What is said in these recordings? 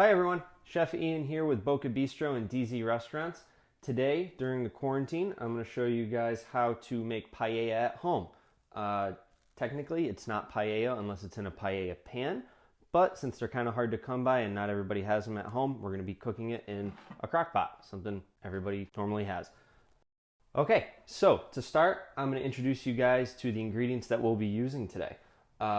Hi everyone, Chef Ian here with Boca Bistro and DZ Restaurants. Today, during the quarantine, I'm going to show you guys how to make paella at home. Technically, it's not paella unless it's in a paella pan, but since they're kind of hard to come by and not everybody has them at home, we're going to be cooking it in a crock pot, something everybody normally has. Okay, so to start, I'm going to introduce you guys to the ingredients that we'll be using today.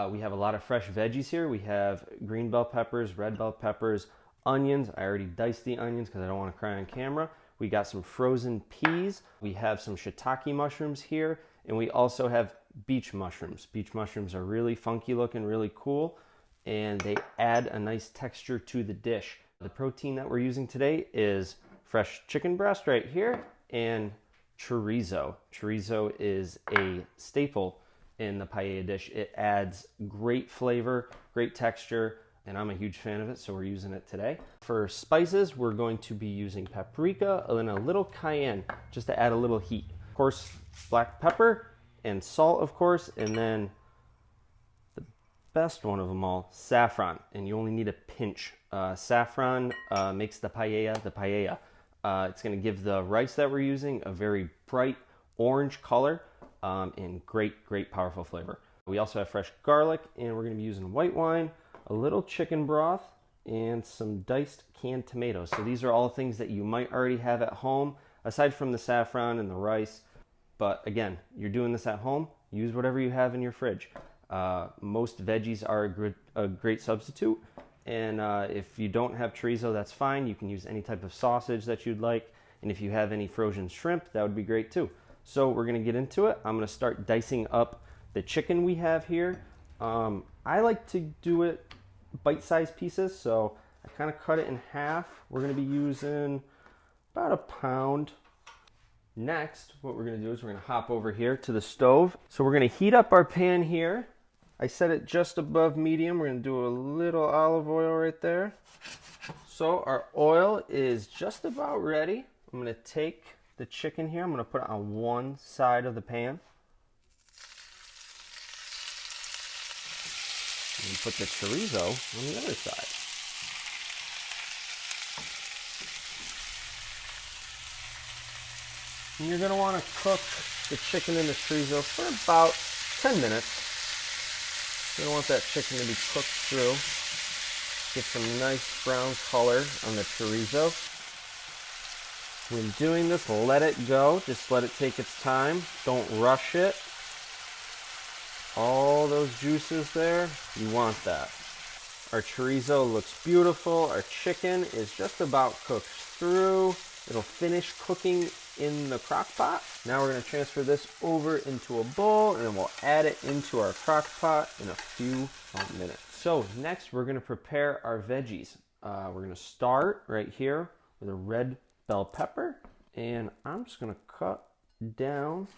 We have a lot of fresh veggies here. We have green bell peppers, red bell peppers, onions. I already diced the onions because I don't want to cry on camera. We got some frozen peas. We have some shiitake mushrooms here. And we also have beech mushrooms. Beech mushrooms are really funky looking, really cool. And they add a nice texture to the dish. The protein that we're using today is fresh chicken breast right here and chorizo. Chorizo is a staple in the paella dish. It adds great flavor, great texture, and I'm a huge fan of it, so we're using it today. For spices, we're going to be using paprika and a little cayenne just to add a little heat. Of course, black pepper and salt, of course, and then the best one of them all, saffron, and you only need a pinch. Saffron makes the paella. It's going to give the rice that we're using a very bright orange color. And great, powerful flavor. We also have fresh garlic, and we're going to be using white wine, a little chicken broth, and some diced canned tomatoes. So these are all things that you might already have at home, aside from the saffron and the rice. But again, you're doing this at home, use whatever you have in your fridge. Most veggies are a great substitute. And if you don't have chorizo, that's fine. You can use any type of sausage that you'd like. And if you have any frozen shrimp, that would be great too. So we're going to get into it. I'm going to start dicing up the chicken we have here. I like to do it bite-sized pieces, so I kind of cut it in half. We're going to be using about a pound. Next, what we're going to do is we're going to hop over here to the stove. So we're going to heat up our pan here. I set it just above medium. We're going to do a little olive oil right there. So our oil is just about ready. I'm going to take the chicken here, I'm going to put it on one side of the pan. And put the chorizo on the other side. And you're going to want to cook the chicken and the chorizo for about 10 minutes. You don't want that chicken to be cooked through. Get some nice brown color on the chorizo. When doing this, let it go. Just let it take its time. Don't rush it. All those juices there, you want that. Our chorizo looks beautiful. Our chicken is just about cooked through. It'll finish cooking in the crock pot. Now we're going to transfer this over into a bowl, and then we'll add it into our crock pot in a few minutes. So next, we're going to prepare our veggies. We're going to start right here with a red bell pepper, and I'm just going to cut down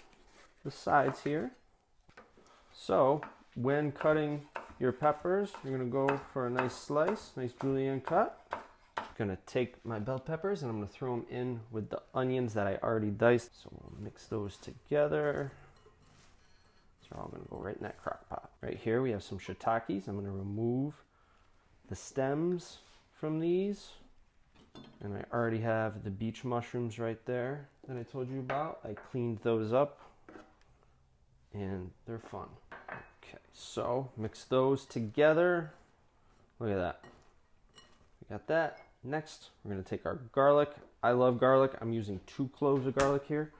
the sides here. So when cutting your peppers, you're going to go for a nice slice, nice julienne cut. I'm going to take my bell peppers and I'm going to throw them in with the onions that I already diced. So we'll mix those together. They're all going to go right in that crock pot. Right here we have some shiitakes. I'm going to remove the stems from these. And I already have the beech mushrooms right there that I told you about. I cleaned those up and they're fun. Okay, so mix those together. Look at that. We got that. Next, we're going to take our garlic. I love garlic. I'm using 2 cloves of garlic here.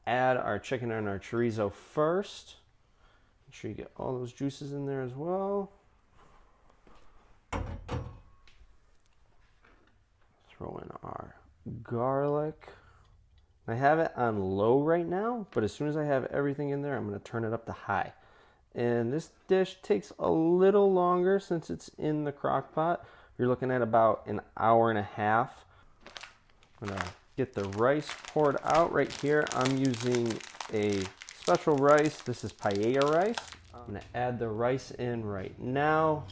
Add our chicken and our chorizo first. Make sure you get all those juices in there as well. Throw in our garlic. I have it on low right now, but as soon as I have everything in there, I'm going to turn it up to high. And this dish takes a little longer since it's in the crock pot. You're looking at about an hour and a half. I'm going to get the rice poured out right here. I'm using a special rice. This is paella rice. I'm going to add the rice in right now.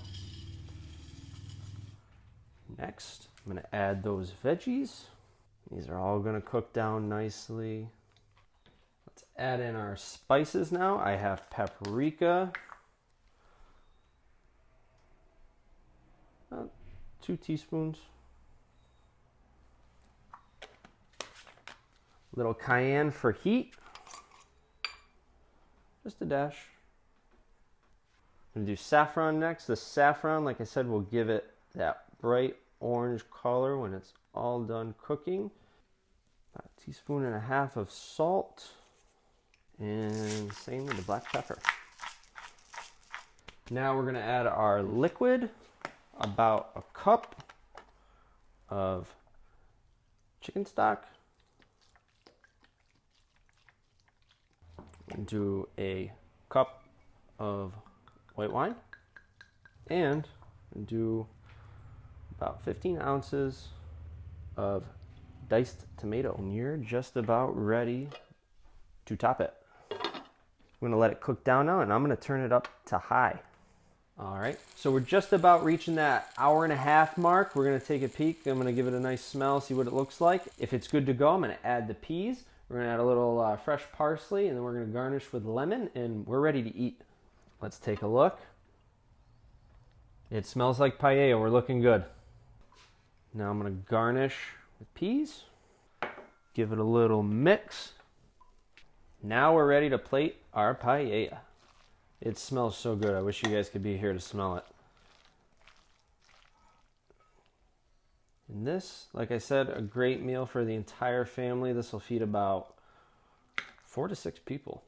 Next, I'm going to add those veggies. These are all going to cook down nicely. Let's add in our spices now. I have paprika, 2 teaspoons. Little cayenne for heat. Just a dash. I'm gonna do saffron next. The saffron, like I said, will give it that bright orange color when it's all done cooking. About a teaspoon and a half of salt. And same with the black pepper. Now we're gonna add our liquid, about a cup of chicken stock. Do a cup of white wine and do about 15 ounces of diced tomato. And you're just about ready to top it. I'm gonna let it cook down now, and I'm gonna turn it up to high. All right, so we're just about reaching that hour-and-a-half mark. We're gonna take a peek. I'm gonna give it a nice smell, see what it looks like. If it's good to go, I'm gonna add the peas. We're gonna add a little fresh parsley, and then we're gonna garnish with lemon, and we're ready to eat. Let's take a look. It smells like paella. We're looking good. Now I'm gonna garnish with peas. Give it a little mix. Now we're ready to plate our paella. It smells so good. I wish you guys could be here to smell it. And this, like I said, a great meal for the entire family. This will feed about 4 to 6 people.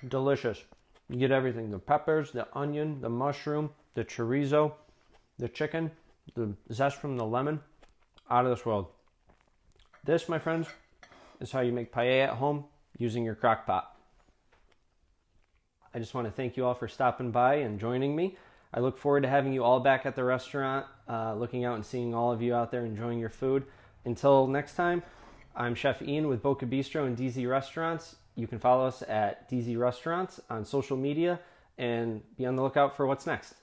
Delicious. You get everything. The peppers, the onion, the mushroom, the chorizo, the chicken, the zest from the lemon. Out of this world. This, my friends, is how you make paella at home using your crock pot. I just want to thank you all for stopping by and joining me. I look forward to having you all back at the restaurant, looking out and seeing all of you out there enjoying your food. Until next time, I'm Chef Ian with Boca Bistro and DZ Restaurants. You can follow us at DZ Restaurants on social media and be on the lookout for what's next.